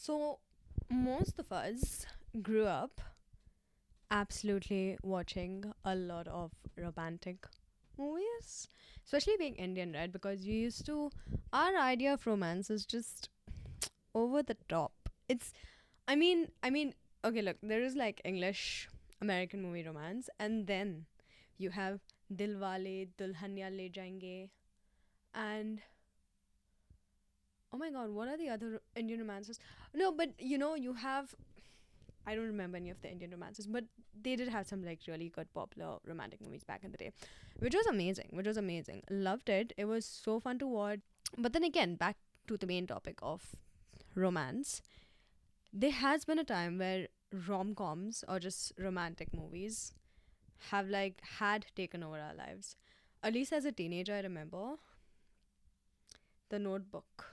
So, most of us grew up absolutely watching a lot of romantic movies, especially being Indian, right? Because you used to, our idea of romance is just over the top. It's, okay, look, there is like English American movie romance, and then you have Dilwale, Dulhania Le Jayenge, and oh my god, what are the other Indian romances? No, but you have, I don't remember any of the Indian romances, but they did have some like really good popular romantic movies back in the day, which was amazing. Which was amazing. Loved it. It was so fun to watch. But then again, back to the main topic of romance. There has been a time where rom coms or just romantic movies have like had taken over our lives. At least as a teenager, I remember The Notebook.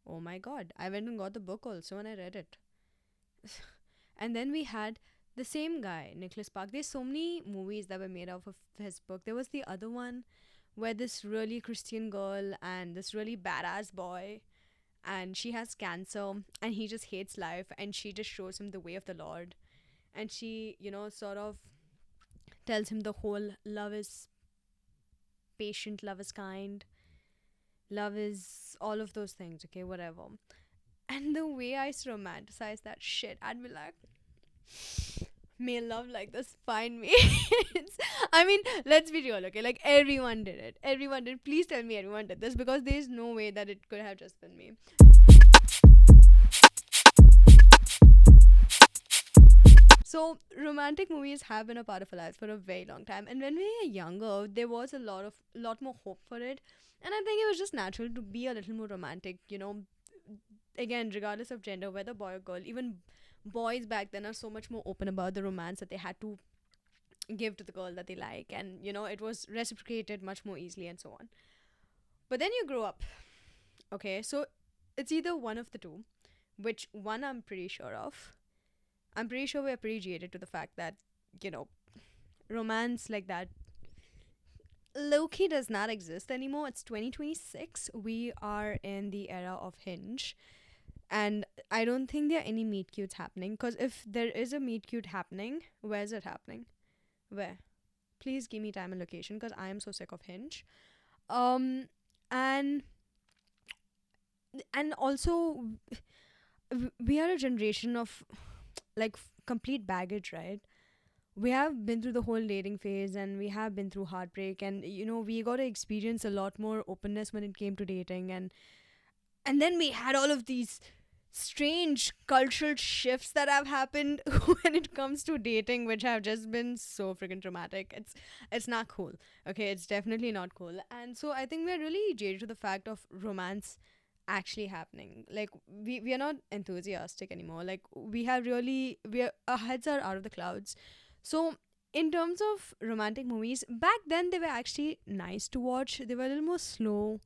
Oh my god, I went and got the book also and I read it. And then we had the same guy, Nicholas Park. There's so many movies that were made out of his book. There was the other one where this really Christian girl and this really badass boy, and she has cancer and he just hates life, and she just shows him the way of the Lord. And she, sort of tells him the whole love is patient, love is kind, love is all of those things, okay, whatever. And the way I used to romanticize that shit, I'd be like, may love like this find me. I mean, let's be real, okay? Like, everyone did it. Everyone did. Please tell me everyone did this, because there's no way that it could have just been me. So, romantic movies have been a part of our lives for a very long time. And when we were younger, there was lot more hope for it. And I think it was just natural to be a little more romantic, again, regardless of gender, whether boy or girl. Even boys back then are so much more open about the romance that they had to give to the girl that they like, and it was reciprocated much more easily and so on. But then you grow up, okay? So it's either one of the two, which one I'm pretty sure of. I'm pretty sure we're pretty jaded to the fact that, you know, romance like that low-key does not exist anymore. It's 2026. We are in the era of Hinge. And I don't think there are any meet cutes happening. Because if there is a meet cute happening, where's it happening? Where? Please give me time and location, because I am so sick of Hinge. Um, and also we are a generation of like complete baggage, right? We have been through the whole dating phase, and we have been through heartbreak, and we got to experience a lot more openness when it came to dating, and then we had all of these strange cultural shifts that have happened when it comes to dating, which have just been so freaking dramatic. It's not cool. Okay, it's definitely not cool. And so I think we're really jaded to the fact of romance actually happening. Like, we are not enthusiastic anymore. Like, our heads are out of the clouds. So in terms of romantic movies, back then they were actually nice to watch. They were a little more slow.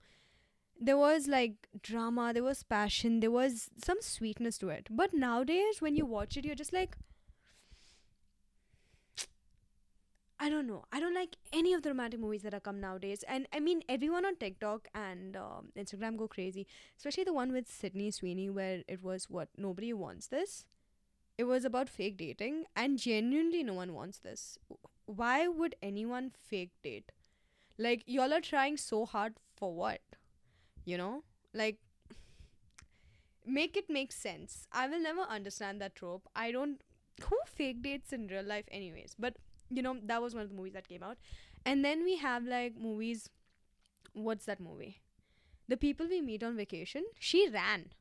There was like drama, there was passion, there was some sweetness to it. But nowadays, when you watch it, you're just like, I don't know. I don't like any of the romantic movies that are come nowadays. And I mean, everyone on TikTok and Instagram go crazy, especially the one with Sydney Sweeney, where it was what nobody wants this. It was about fake dating, and genuinely, no one wants this. Why would anyone fake date? Like, y'all are trying so hard for what? You know? Like, make it make sense. I will never understand that trope. I don't. Who fake dates in real life, anyways? But, that was one of the movies that came out. And then we have, like, movies. What's that movie? The People We Meet on Vacation. She ran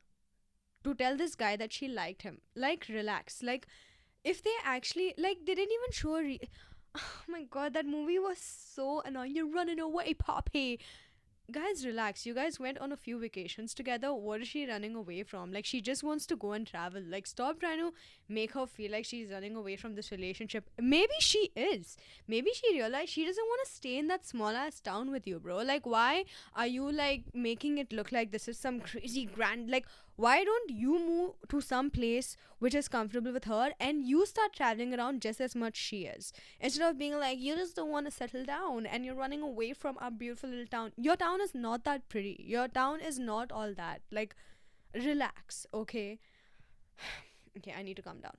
to tell this guy that she liked him. Like, relax. Like, if they actually, like, they didn't even show oh my god, that movie was so annoying. You're running away, Poppy. Guys, relax. You guys went on a few vacations together. What is she running away from? Like, she just wants to go and travel. Like, stop trying to make her feel like she's running away from this relationship. Maybe she is. Maybe she realized she doesn't want to stay in that small ass town with you, bro. Like, why are you like making it look like this is some crazy grand, like, why don't you move to some place which is comfortable with her, and you start traveling around just as much she is, instead of being like, you just don't want to settle down and you're running away from our beautiful little town. Your town is not that pretty. Your town is not all that. Like, Relax, okay? Okay, I need to calm down.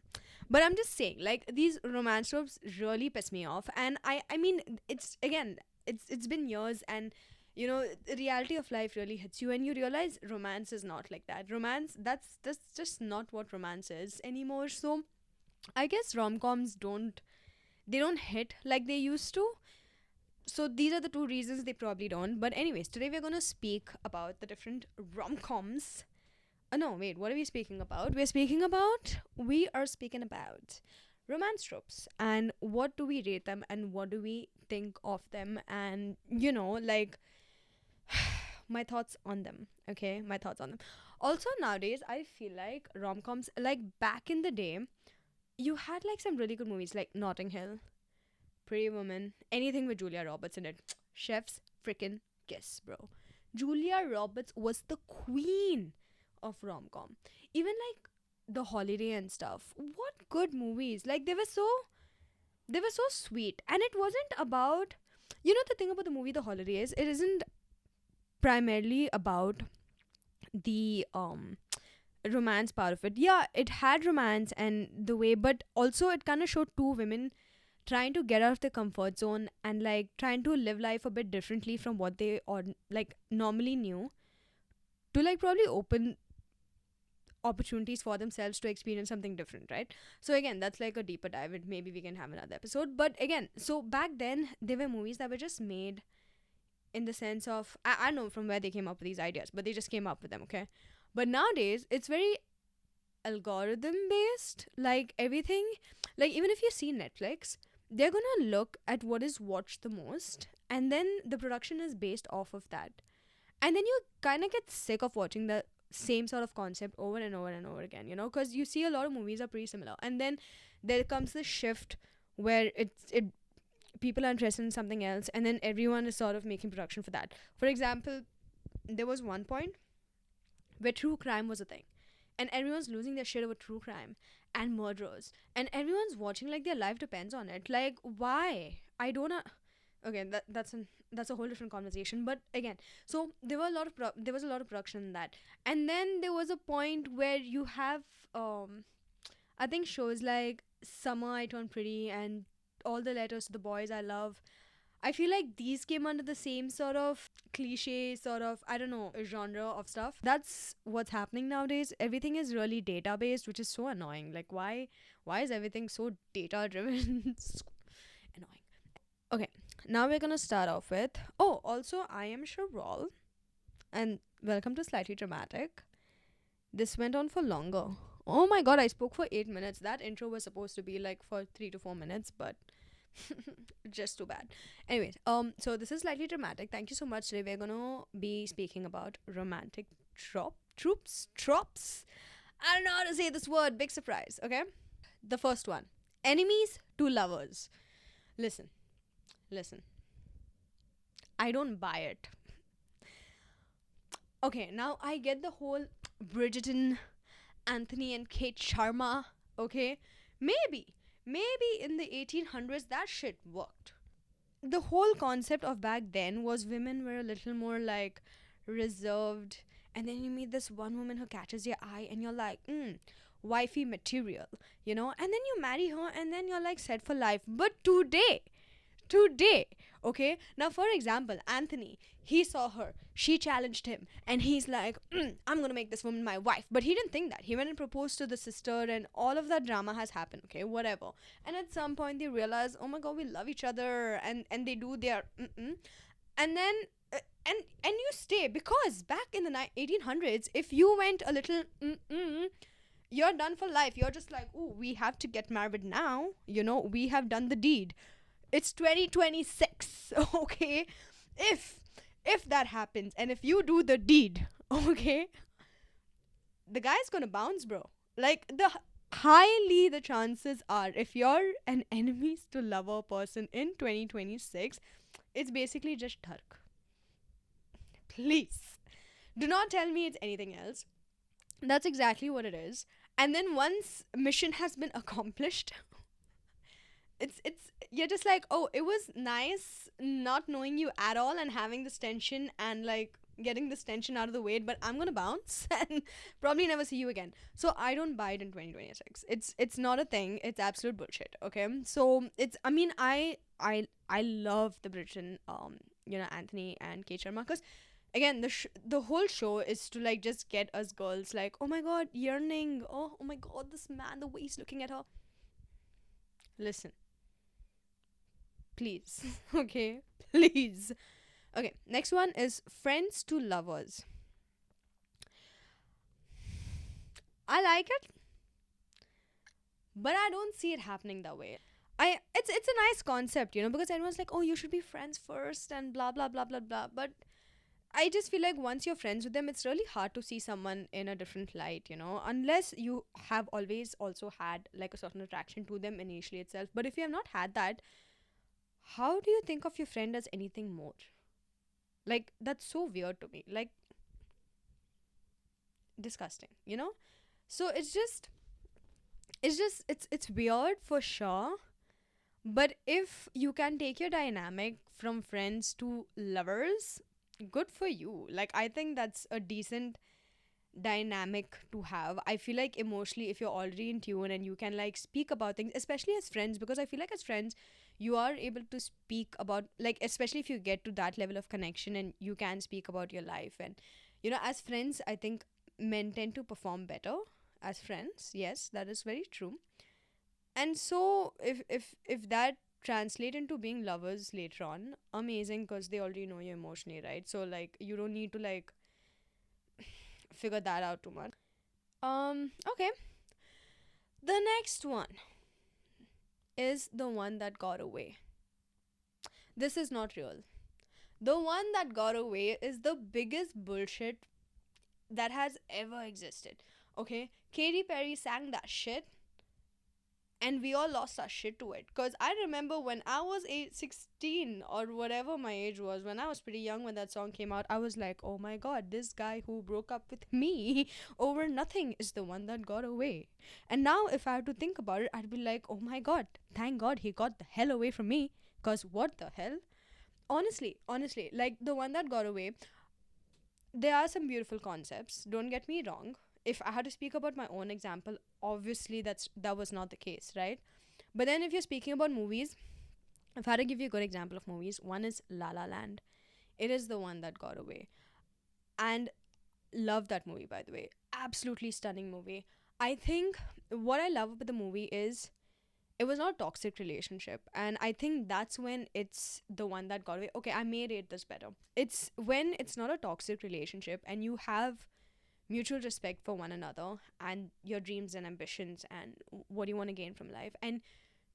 But I'm just saying, like, these romance tropes really piss me off. And I mean, it's again, it's been years, and the reality of life really hits you, and you realize romance is not like that. Romance, that's just not what romance is anymore. So I guess rom-coms don't hit like they used to. So these are the two reasons they probably don't. But anyways, today we're gonna speak about the different rom-coms. No, wait, what are we speaking about? We are speaking about romance tropes, and what do we rate them, and what do we think of them, and like, my thoughts on them. Okay, my thoughts on them. Also, nowadays I feel like rom-coms, like back in the day, you had like some really good movies like Notting Hill, Pretty Woman, anything with Julia Roberts in it. Chef's freaking kiss, bro. Julia Roberts was the queen of rom com. Even like The Holiday and stuff. What good movies! Like they were so sweet, and it wasn't about. The thing about the movie The Holiday is it isn't primarily about the romance part of it. Yeah, it had romance and the way, but also it kind of showed two women trying to get out of their comfort zone and like trying to live life a bit differently from what they or like normally knew, to like probably open opportunities for themselves to experience something different, right? So again, that's like a deeper dive, and maybe we can have another episode. But again, so back then there were movies that were just made in the sense of, I know from where they came up with these ideas, but they just came up with them, okay? But nowadays it's very algorithm based, like everything. Like even if you see Netflix, they're gonna look at what is watched the most, and then the production is based off of that. And then you kind of get sick of watching the same sort of concept over and over and over again, because you see a lot of movies are pretty similar. And then there comes this shift where it people are interested in something else, and then everyone is sort of making production for that. For example, there was one point where true crime was a thing, and everyone's losing their shit over true crime and murderers, and everyone's watching like their life depends on it. Like, why? I don't know. Okay, that's a whole different conversation. But again, so there was a lot of production in that, and then there was a point where you have I think shows like Summer I Turned Pretty and All the Letters to the Boys I Love. I feel like these came under the same sort of cliche, sort of, I don't know, genre of stuff. That's what's happening nowadays. Everything is really data based, which is so annoying. Like, why is everything so data driven? Annoying. Okay, now we're gonna start off with. Oh, also, I am Sharol, and welcome to Slightly Dramatic. This went on for longer. Oh my god, I spoke for 8 minutes. That intro was supposed to be like for 3 to 4 minutes, but just too bad. Anyways, so this is Slightly Dramatic. Thank you so much. Today we're gonna be speaking about romantic tropes. I don't know how to say this word. Big surprise. Okay, the first one: enemies to lovers. Listen, listen. I don't buy it. Okay, now I get the whole Bridgerton, Anthony and Kate Sharma. Okay, maybe in the 1800s that shit worked. The whole concept of back then was women were a little more like reserved, and then you meet this one woman who catches your eye, and you're like, wifey material, and then you marry her, and then you're like set for life. But today, okay, now for example, Anthony, he saw her, she challenged him, and he's like, I'm gonna make this woman my wife. But he didn't think that. He went and proposed to the sister, and all of that drama has happened. Okay, whatever. And at some point they realize, oh my god, we love each other, and they do their and then and you stay, because back in the 1800s, if you went a little you're done for life. You're just like, oh, we have to get married now, we have done the deed. It's 2026. Okay, if that happens, and if you do the deed, okay, the guy's gonna bounce, bro. Like, the chances are, if you're an enemies to lover person in 2026, it's basically just Turk. Please do not tell me it's anything else. That's exactly what it is. And then once mission has been accomplished, it's you're just like, oh, it was nice not knowing you at all and having this tension and like getting this tension out of the way, but I'm gonna bounce and probably never see you again. So I don't buy it in 2026. It's not a thing. It's absolute bullshit. Okay. So it's, I mean, I love the Britain, Anthony and Kate Sharma, because again, the whole show is to like just get us girls like, oh my god, yearning. Oh my god, this man, the way he's looking at her. Listen, please. Okay, please. Okay, next one is friends to lovers. I like it, but I don't see it happening that way. It's a nice concept, because everyone's like, oh, you should be friends first and blah blah blah blah blah. But I just feel like once you're friends with them, it's really hard to see someone in a different light, unless you have always also had like a certain attraction to them initially itself. But if you have not had that, how do you think of your friend as anything more? Like, that's so weird to me. Like, disgusting, So it's weird for sure. But if you can take your dynamic from friends to lovers, good for you. Like, I think that's a decent dynamic to have. I feel like emotionally, if you're already in tune and you can like speak about things, especially as friends, because I feel like as friends, you are able to speak about, like, especially if you get to that level of connection and you can speak about your life. And, as friends, I think men tend to perform better as friends. Yes, that is very true. And so if that translate into being lovers later on, amazing, because they already know you emotionally, right? So like you don't need to like figure that out too much. Okay. The next one is the one that got away. This is not real. The one that got away is the biggest bullshit that has ever existed. Okay? Katy Perry sang that shit and we all lost our shit to it. Because I remember when I was 16 or whatever my age was, when I was pretty young when that song came out, I was like, oh my god, this guy who broke up with me over nothing is the one that got away. And now if I had to think about it, I'd be like, oh my god, thank god he got the hell away from me. Because what the hell? Honestly, like the one that got away, there are some beautiful concepts, don't get me wrong. If I had to speak about my own example, obviously that was not the case, right? But then if you're speaking about movies, if I had to give you a good example of movies, one is La La Land. It is the one that got away. And love that movie, by the way. Absolutely stunning movie. I think what I love about the movie is it was not a toxic relationship, and I think that's when it's the one that got away. Okay, I may rate this better. It's when it's not a toxic relationship and you have mutual respect for one another and your dreams and ambitions and what you want to gain from life, and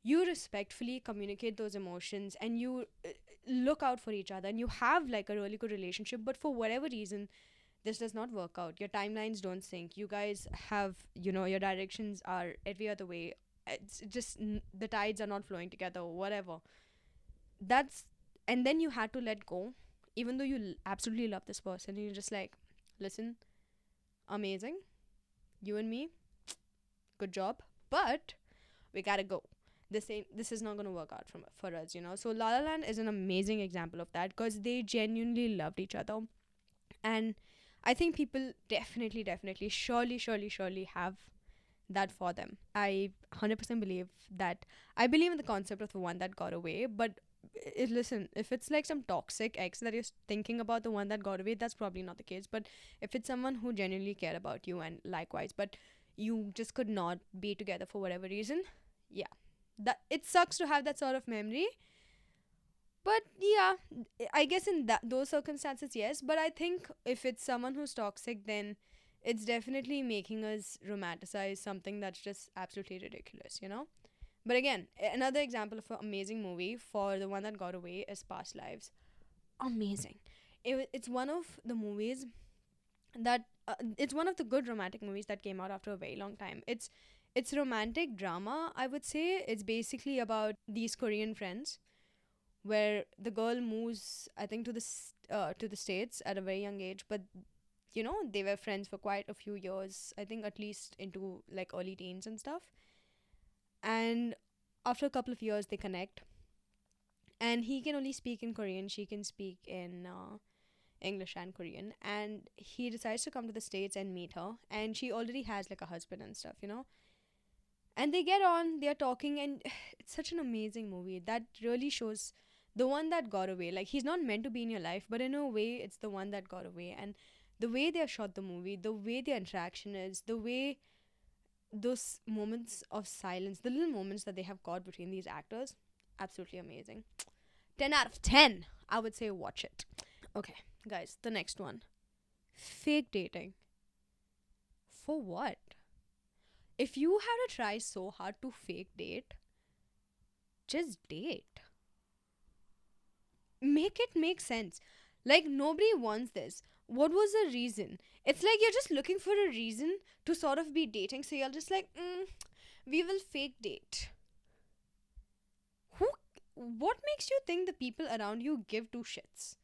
you respectfully communicate those emotions and you look out for each other and you have like a really good relationship, but for whatever reason this does not work out, your timelines don't sync, you guys have, your directions are every other way, it's just the tides are not flowing together or whatever. That's, and then you had to let go even though you absolutely love this person, and you're just like, listen, amazing, you and me, good job, but we gotta go. This is not gonna work out for us, So La La Land is an amazing example of that, because they genuinely loved each other. And I think people definitely surely have that for them. I 100% believe that. I believe in the concept of the one that got away, but listen, if it's like some toxic ex that you're thinking about, the one that got away, that's probably not the case. But if it's someone who genuinely cared about you and likewise, but you just could not be together for whatever reason, yeah, that it sucks to have that sort of memory. But yeah, I guess in those circumstances, yes. But I think if it's someone who's toxic, then it's definitely making us romanticize something that's just absolutely ridiculous. But again, another example of an amazing movie for the one that got away is Past Lives. Amazing. It's one of the movies that it's one of the good romantic movies that came out after a very long time. It's romantic drama, I would say. It's basically about these Korean friends where the girl moves, I think, to the States at a very young age, but they were friends for quite a few years, I think at least into like early teens and stuff. And after a couple of years they connect, and he can only speak in Korean, she can speak in English and Korean, and he decides to come to the States and meet her, and she already has like a husband and stuff, and they get on, they're talking, and it's such an amazing movie that really shows the one that got away. Like, he's not meant to be in your life, but in a way it's the one that got away. And the way they shot the movie, the way their interaction is, the way those moments of silence, the little moments that they have got between these actors, absolutely amazing. 10 out of 10, I would say watch it. Okay, guys, the next one. Fake dating. For what? If you have to try so hard to fake date, just date. Make it make sense. Like, nobody wants this. What was the reason? It's like you're just looking for a reason to sort of be dating, so you're just like, we will fake date. Who? What makes you think the people around you give two shits?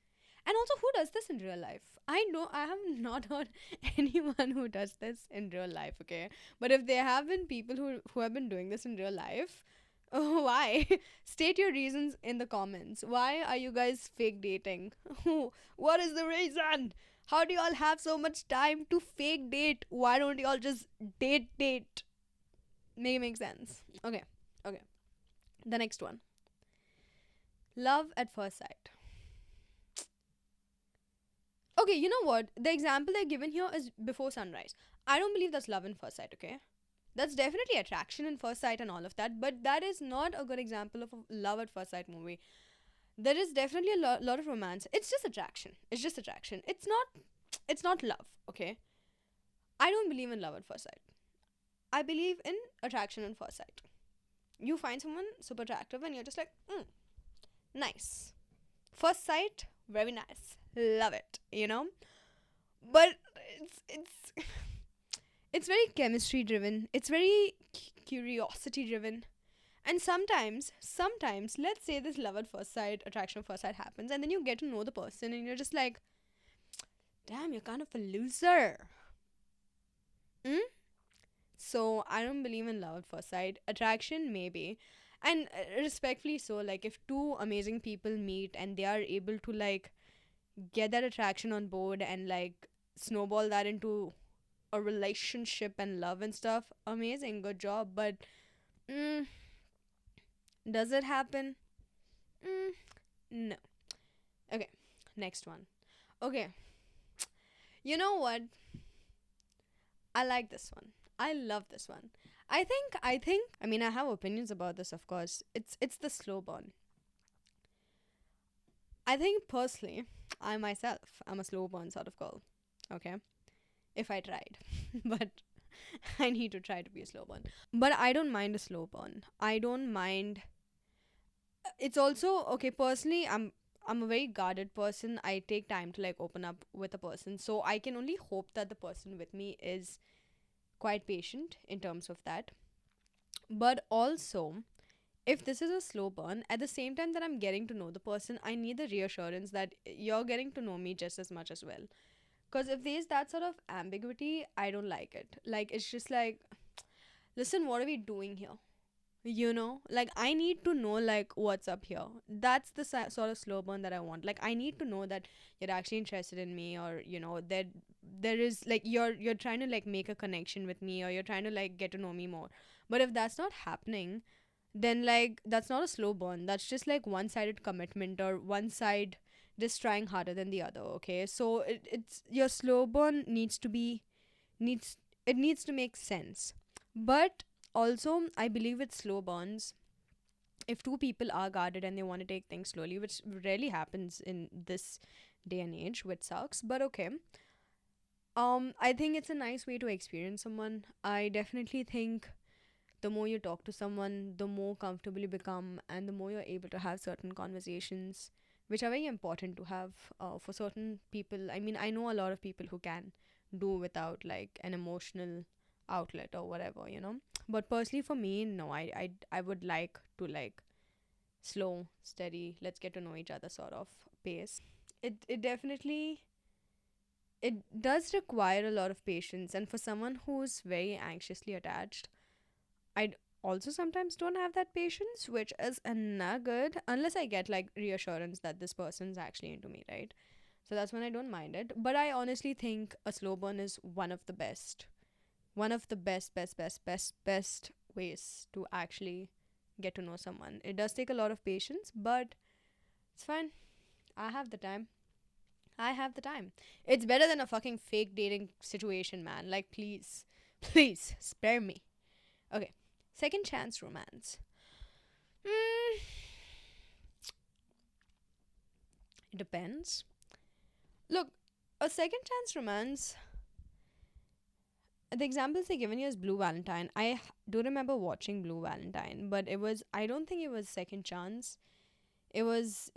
And also, who does this in real life? I know I have not heard anyone who does this in real life, okay? But if there have been people who have been doing this in real life, oh, why? State your reasons in the comments. Why are you guys fake dating? What is the reason? How do y'all have so much time to fake date? Why don't y'all just date? Make sense. Okay. The next one. Love at first sight. Okay, you know what? The example they're given here is Before Sunrise. I don't believe that's love in first sight, okay? That's definitely attraction in first sight and all of that, but that is not a good example of a love at first sight movie. There is definitely a lot of romance. It's just attraction. It's not love, okay? I don't believe in love at first sight. I believe in attraction in first sight. You find someone super attractive and you're just like, nice. First sight, very nice. Love it. But it's very chemistry driven. It's very curiosity driven. And sometimes, let's say this love at first sight, attraction at first sight happens, and then you get to know the person and you're just like, damn, you're kind of a loser. So I don't believe in love at first sight. Attraction, maybe. And respectfully so, like, if two amazing people meet and they are able to, like, get that attraction on board and, like, snowball that into a relationship and love and stuff, amazing, good job. But does it happen? No. Okay, next one. Okay, you know what? I like this one. I love this one. I mean, I have opinions about this, of course. It's the slow burn. I think personally, I myself am a slow burn sort of girl. Okay? If I tried. But I need to try to be a slow burn. But I don't mind a slow burn. I don't mind. It's also okay, personally, I'm a very guarded person. I take time to, like, open up with a person. So I can only hope that the person with me is quite patient in terms of that. But also, if this is a slow burn, at the same time that I'm getting to know the person, I need the reassurance that you're getting to know me just as much as well. Because if there's that sort of ambiguity, I don't like it. Like, it's just like, listen, what are we doing here? Like, I need to know, like, what's up here. That's the sort of slow burn that I want. Like, I need to know that you're actually interested in me, or that there is, like, you're trying to, like, make a connection with me, or you're trying to, like, get to know me more. But if that's not happening, then, like, that's not a slow burn. That's just, like, one-sided commitment, or one side just trying harder than the other. Okay, so it's your slow burn needs it needs to make sense. But also, I believe with slow burns, if two people are guarded and they want to take things slowly, which rarely happens in this day and age, which sucks, but okay. I think it's a nice way to experience someone. I definitely think the more you talk to someone, the more comfortable you become, and the more you're able to have certain conversations, which are very important to have for certain people. I mean, I know a lot of people who can do without, like, an emotional outlet or whatever. But personally, for me, no, I would like to, like, slow, steady, let's get to know each other sort of pace. It definitely, it does require a lot of patience, and for someone who's very anxiously attached, I also sometimes don't have that patience, which is not good unless I get, like, reassurance that this person's actually into me, right? So that's when I don't mind it. But I honestly think a slow burn is one of the best. One of the best ways to actually get to know someone. It does take a lot of patience, but it's fine. I have the time. I have the time. It's better than a fucking fake dating situation, man. Like, please, please, spare me. Okay. Second chance romance. Mm, it depends. Look, a second chance romance, the examples they given you is Blue Valentine. Do remember watching Blue Valentine, but I don't think it was second chance. It was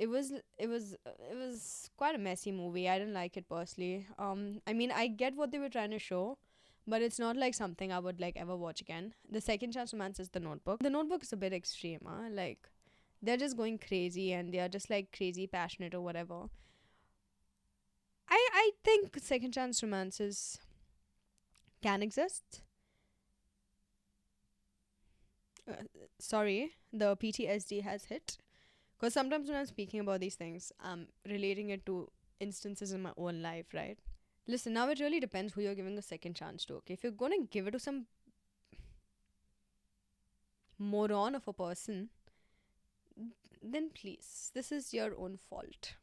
quite a messy movie. I didn't like it personally. I mean, I get what they were trying to show, but it's not like something I would like ever watch again. The second chance romance is The Notebook. The Notebook is a bit extreme, huh? Like, they're just going crazy and they are just like crazy passionate or whatever. I think second chance romances can exist. Uh, Sorry, the PTSD has hit. Because sometimes when I'm speaking about these things, I'm relating it to instances in my own life, right? Listen, now it really depends who you're giving a second chance to, okay? If you're gonna give it to some moron of a person, then please, this is your own fault,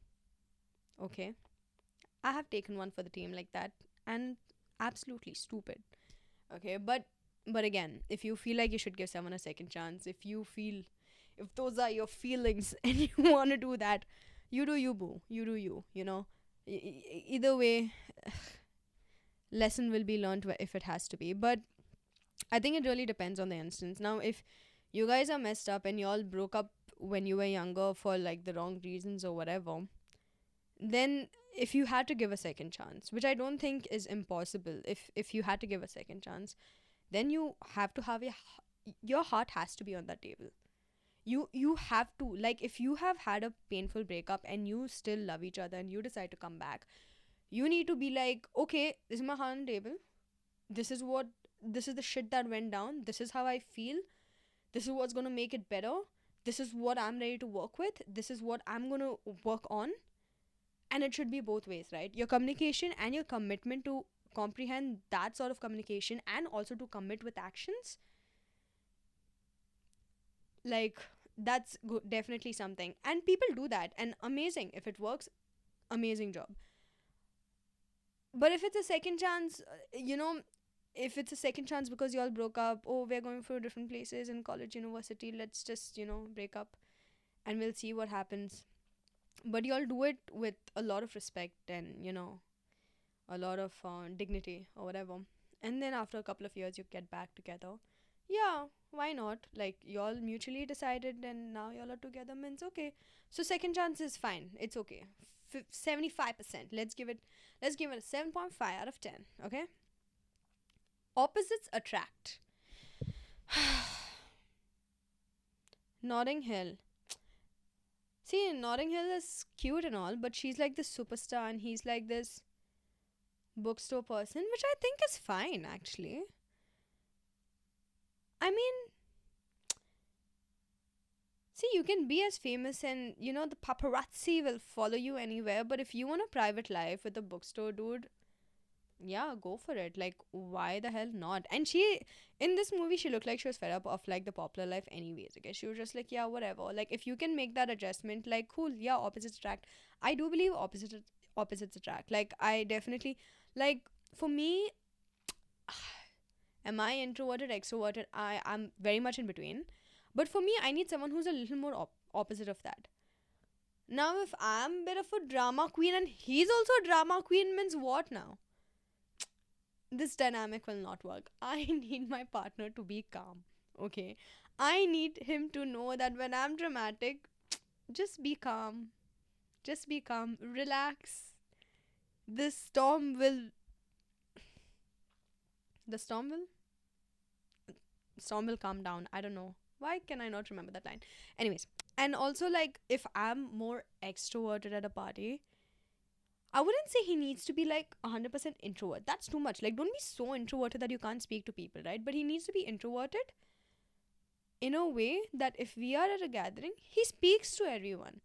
okay? I have taken one for the team like that, and absolutely stupid, okay? But again, if you feel like you should give someone a second chance, if those are your feelings and you want to do that, you do you, boo. You do you, you know? Either way, lesson will be learned if it has to be. But I think it really depends on the instance. Now, if you guys are messed up and you all broke up when you were younger for like the wrong reasons or whatever, then if you had to give a second chance, which I don't think is impossible, if you had to give a second chance, then you have to have your heart has to be on that table. You have to, like, if you have had a painful breakup and you still love each other and you decide to come back, you need to be like, okay, this is my heart on the table. This is the shit that went down. This is how I feel. This is what's gonna make it better. This is what I'm ready to work with. This is what I'm gonna work on. And it should be both ways, right? Your communication and your commitment to comprehend that sort of communication and also to commit with actions, like, that's definitely something, and people do that, and amazing. If it works, amazing job. But if it's a second chance, if it's a second chance because y'all broke up, oh, we're going for different places in college, university, let's just break up and we'll see what happens. But y'all do it with a lot of respect and a lot of dignity or whatever, and then after a couple of years you get back together. Yeah, why not? Like, y'all mutually decided and now y'all are together, means okay. So second chance is fine, it's okay. 75%, let's give it a 7.5 out of 10. Okay. Opposites attract. Notting Hill. See, Notting Hill is cute and all, but she's like this superstar and he's like this bookstore person, which I think is fine actually. I mean, see, you can be as famous and the paparazzi will follow you anywhere, but if you want a private life with a bookstore dude, yeah, go for it. Like, why the hell not? And she, in this movie, she looked like she was fed up of like the popular life anyways. Okay, she was just like, yeah, whatever. Like, if you can make that adjustment, like, cool, yeah, opposites attract. I do believe opposites attract. Like, I definitely, like, for me, am I introverted, extroverted? I'm very much in between. But for me, I need someone who's a little more opposite of that. Now, if I'm a bit of a drama queen and he's also a drama queen, means what now? This dynamic will not work. I need my partner to be calm. Okay. I need him to know that when I'm dramatic, just be calm. Just be calm. Relax. This storm will. The storm will calm down. I don't know. Why can I not remember that line? Anyways. And also, like, if I'm more extroverted at a party, I wouldn't say he needs to be like 100% introvert. That's too much. Like, don't be so introverted that you can't speak to people, right? But he needs to be introverted in a way that if we are at a gathering, he speaks to everyone.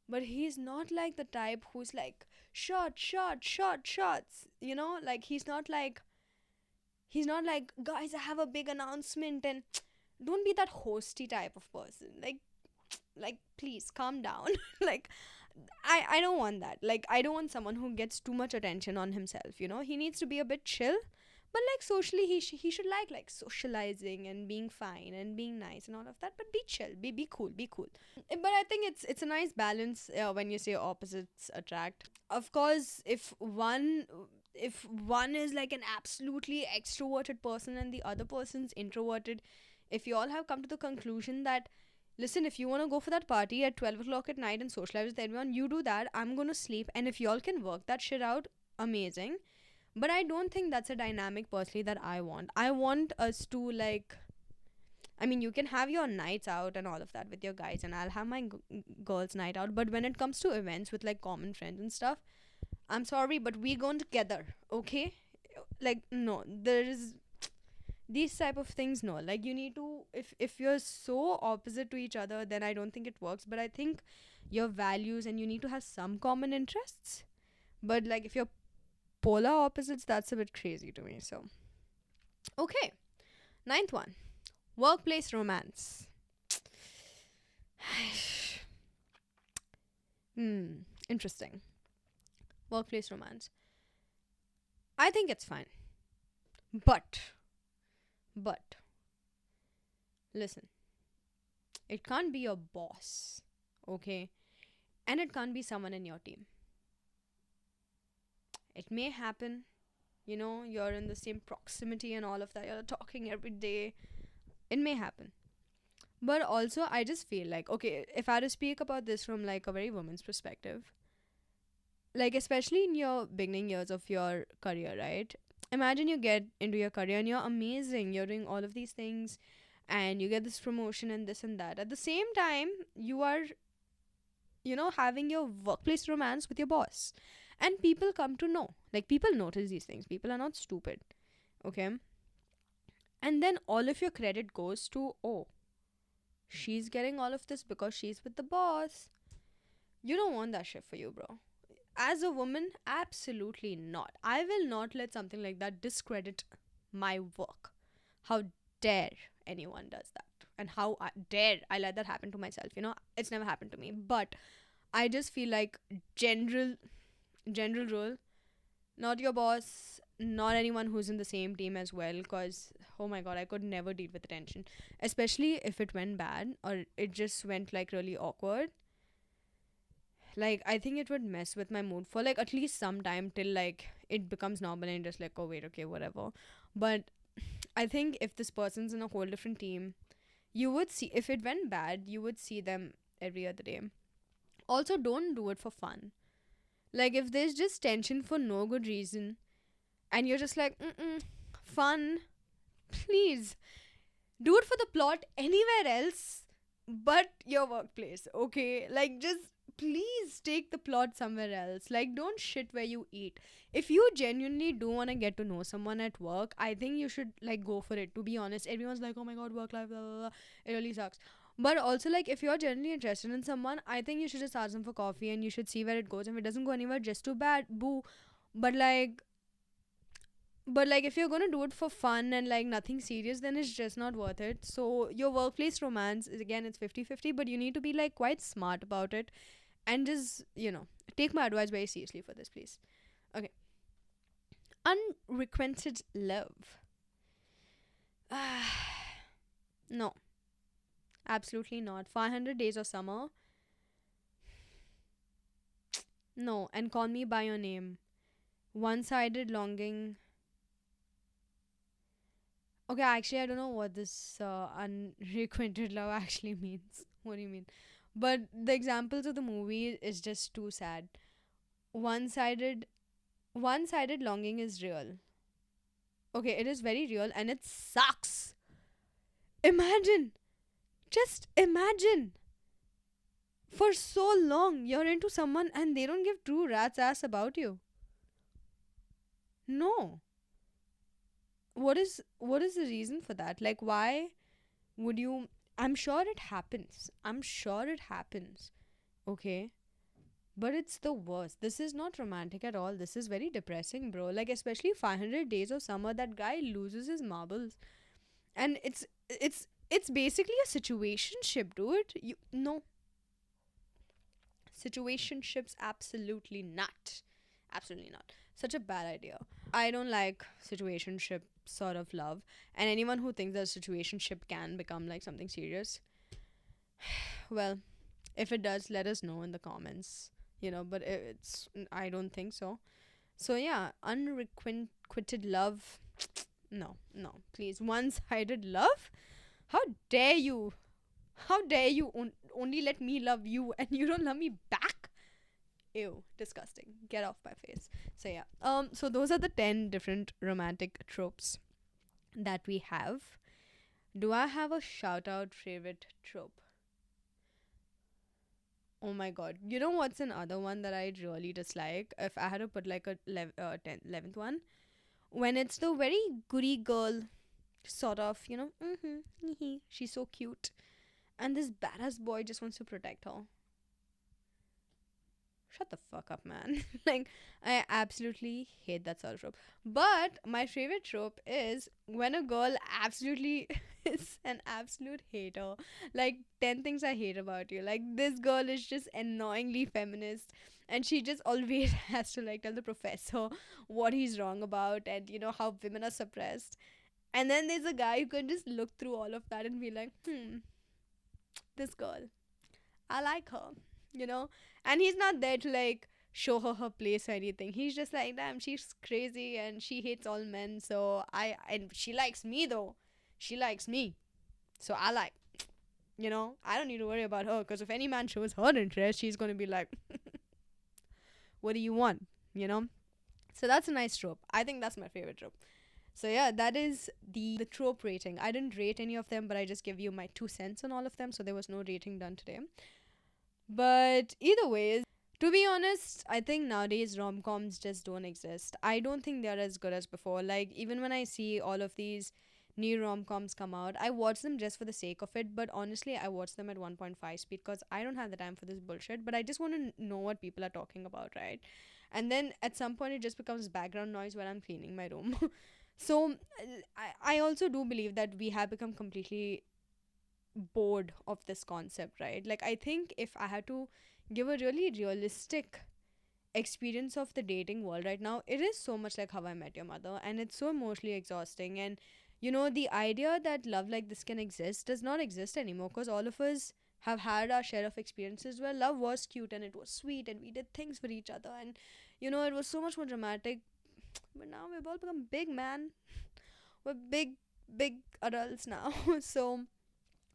But he's not like the type who's like shots. Like he's not like guys, I have a big announcement, and don't be that hosty type of person. Like please calm down. Like I don't want that. Like I don't want someone who gets too much attention on himself. He needs to be a bit chill, but like socially he should like socializing and being fine and being nice and all of that. But be chill, be cool, be cool. But I think it's a nice balance when you say opposites attract. Of course, if one is like an absolutely extroverted person and the other person's introverted, if you all have come to the conclusion that, listen, if you want to go for that party at 12 o'clock at night and socialize with everyone, you do that. I'm going to sleep. And if y'all can work that shit out, amazing. But I don't think that's a dynamic, personally, that I want. I want us to, like, I mean, you can have your nights out and all of that with your guys, and I'll have my girls' night out. But when it comes to events with, like, common friends and stuff, I'm sorry, but we going together, okay? Like, no, there is these type of things, no. Like, you need to, if you're so opposite to each other, then I don't think it works. But I think your values, and you need to have some common interests. But like, if you're polar opposites, that's a bit crazy to me. So okay, ninth one, workplace romance. Interesting. Workplace romance, I think it's fine. But but listen, it can't be your boss, okay? And it can't be someone in your team. It may happen, you're in the same proximity and all of that, you're talking every day. It may happen. But also, I just feel like, okay, if I had to speak about this from like a very woman's perspective, like especially in your beginning years of your career, right? Imagine you get into your career and you're amazing, you're doing all of these things, and you get this promotion and this and that. At the same time, you are, having your workplace romance with your boss. And people come to know. Like, people notice these things. People are not stupid. Okay? And then all of your credit goes to, oh, she's getting all of this because she's with the boss. You don't want that shit for you, bro. As a woman, absolutely not. I will not let something like that discredit my work. How dare anyone does that? And how dare I let that happen to myself? It's never happened to me. But I just feel like general rule, not your boss, not anyone who's in the same team as well, because oh my god, I could never deal with attention, especially if it went bad or it just went like really awkward. Like, I think it would mess with my mood for like at least some time, till like it becomes normal and just like, oh wait, okay, whatever. But I think if this person's in a whole different team, you would see, if it went bad, you would see them every other day. Also, don't do it for fun. Like, if there's just tension for no good reason, and you're just like, fun, please do it for the plot anywhere else but your workplace, okay? Like, just please take the plot somewhere else. Like, don't shit where you eat. If you genuinely do want to get to know someone at work, I think you should, like, go for it. To be honest, everyone's like, oh my god, work life, blah, blah, blah. It really sucks. But also, like, if you're genuinely interested in someone, I think you should just ask them for coffee and you should see where it goes. If it doesn't go anywhere, just too bad, boo. But like, if you're gonna do it for fun and like nothing serious, then it's just not worth it. So your workplace romance is, again, it's 50-50, but you need to be like quite smart about it, and just, take my advice very seriously for this, please. Okay. Unrequited love. No, absolutely not. 500 days of summer, no. And call me by your name. One-sided longing. Okay, actually, I don't know what this unrequited love actually means. What do you mean? But the examples of the movie is just too sad. One-sided, one-sided longing is real. Okay, it is very real and it sucks. Imagine, just imagine, for so long you're into someone and they don't give true rat's ass about you. No. What is the reason for that? Like, why would you? I'm sure it happens. I'm sure it happens. Okay. But it's the worst. This is not romantic at all. This is very depressing, bro. Like, especially 500 Days of Summer, that guy loses his marbles. And it's basically a situationship, dude. You no situationships, absolutely not. Absolutely not. Such a bad idea. I don't like situationship sort of love. And anyone who thinks that situationship can become like something serious, well, if it does, let us know in the comments. But it's I don't think so. So yeah, unrequited love. No, no, please. One-sided love? How dare you? How dare you only let me love you and you don't love me back? Ew, disgusting. Get off my face. So yeah. So those are the 10 different romantic tropes that we have. Do I have a shout out favorite trope? Oh my god. You know what's another one that I really dislike? If I had to put like a 11th one, when it's the very goody girl sort of, she's so cute, and this badass boy just wants to protect her. Shut the fuck up, man. Like, I absolutely hate that sort of trope. But my favorite trope is when a girl absolutely is an absolute hater. Like, 10 things I hate about you. Like, this girl is just annoyingly feminist. And she just always has to, like, tell the professor what he's wrong about and, how women are suppressed. And then there's a guy who can just look through all of that and be like, this girl, I like her, you know? And he's not there to like show her her place or anything. He's just like, damn, she's crazy and she hates all men. And she likes me though. She likes me. So I don't need to worry about her because if any man shows her interest, she's going to be like, what do you want? You know? So that's a nice trope. I think that's my favorite trope. So yeah, that is the trope rating. I didn't rate any of them, but I just give you my 2 cents on all of them. So there was no rating done today. But either ways, to be honest, I think nowadays rom coms just don't exist. I don't think they're as good as before. Like, even when I see all of these new rom coms come out, I watch them just for the sake of it. But honestly, I watch them at 1.5 speed because I don't have the time for this bullshit. But I just want to know what people are talking about, right? And then at some point, it just becomes background noise when I'm cleaning my room. So I also do believe that we have become completely bored of this concept, right? Like, I think if I had to give a really realistic experience of the dating world right now, it is so much like How I Met Your Mother, and it's so emotionally exhausting. And the idea that love like this can exist does not exist anymore because all of us have had our share of experiences where love was cute and it was sweet and we did things for each other, and it was so much more dramatic. But now we've all become big, man. We're big adults now. So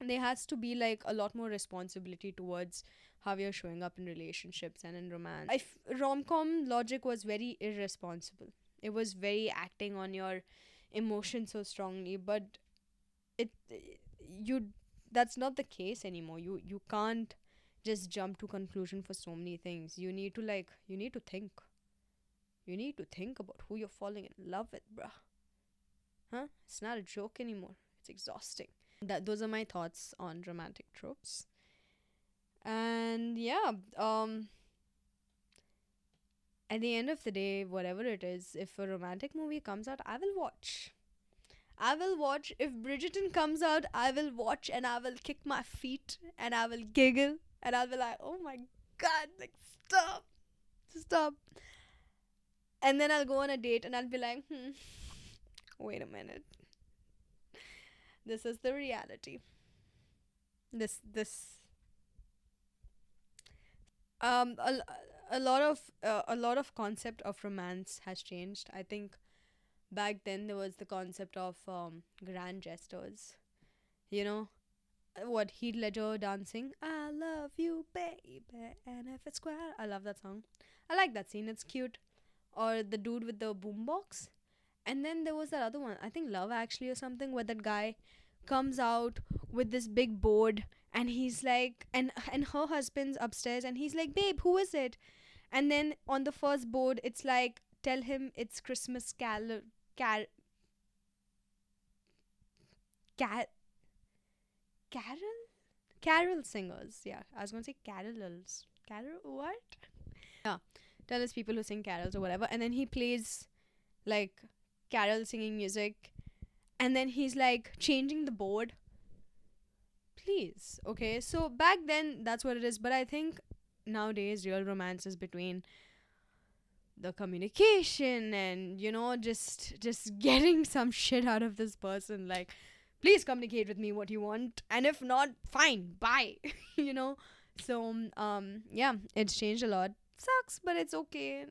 there has to be like a lot more responsibility towards how you're showing up in relationships and in romance. Rom-com logic was very irresponsible. It was very acting on your emotions so strongly, but it you that's not the case anymore. You can't just jump to conclusion for so many things. You need to think. You need to think about who you're falling in love with, bruh. Huh? It's not a joke anymore. It's exhausting. Those are my thoughts on romantic tropes. And yeah, at the end of the day, whatever it is, if a romantic movie comes out, I will watch. I will watch. If Bridgerton comes out, I will watch and I will kick my feet and I will giggle and I'll be like, oh my god, like stop, stop. And then I'll go on a date and I'll be like, wait a minute. This is the reality. This um a, a lot of concept of romance has changed. I think back then there was the concept of grand gestures, you know what, Heath Ledger dancing I love you baby, and if it's square, I love that song. I like that scene, it's cute. Or the dude with the boombox. And then there was that other one, I think Love Actually or something, where that guy comes out with this big board and he's like, and her husband's upstairs and he's like, babe, who is it? And then on the first board it's like, tell him it's Christmas car- car- carol carol singers. Yeah, I was gonna say carolers. Carol what? Yeah. Tell us people who sing carols or whatever. And then he plays like carol singing music. And then he's like changing the board. Please. Okay. So back then, that's what it is. But I think nowadays, real romance is between the communication and just getting some shit out of this person, like please communicate with me what you want, and if not, fine, bye. you know so yeah, it's changed a lot. Sucks, but it's okay.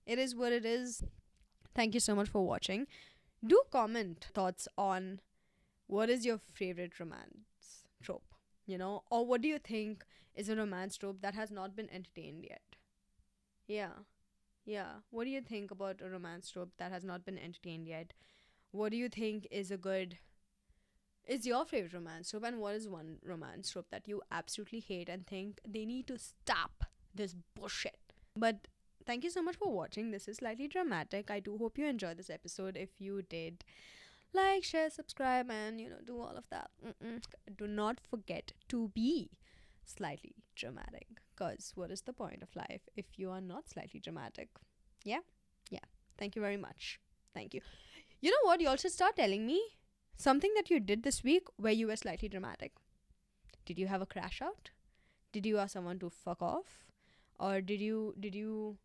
It is what it is. Thank you so much for watching. Do comment thoughts on what is your favorite romance trope, or what do you think is a romance trope that has not been entertained yet. Yeah. Yeah. What do you think about a romance trope that has not been entertained yet? What do you think is your favorite romance trope, and what is one romance trope that you absolutely hate and think they need to stop this bullshit? But thank you so much for watching. This is slightly dramatic. I do hope you enjoyed this episode. If you did, like, share, subscribe, and do all of that. Do not forget to be slightly dramatic, because what is the point of life if you are not slightly dramatic? Yeah. Yeah. Thank you very much. Thank you. You know what, you all should start telling me something that you did this week where you were slightly dramatic. Did you have a crash out? Did you ask someone to fuck off? Or did you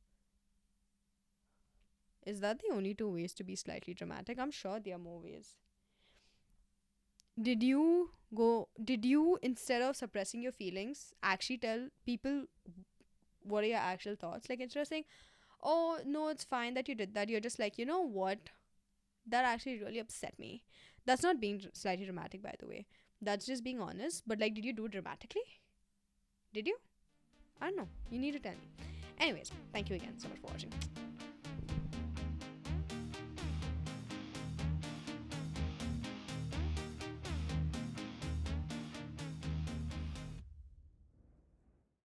is that the only two ways to be slightly dramatic? I'm sure there are more ways. Did you, instead of suppressing your feelings, actually tell people what are your actual thoughts? Like, instead of saying, oh no, it's fine that you did that, you're just like, you know what, that actually really upset me. That's not being slightly dramatic, by the way. That's just being honest. But like, did you do it dramatically? Did you? I don't know, you need to tell me. Anyways, thank you again so much for watching.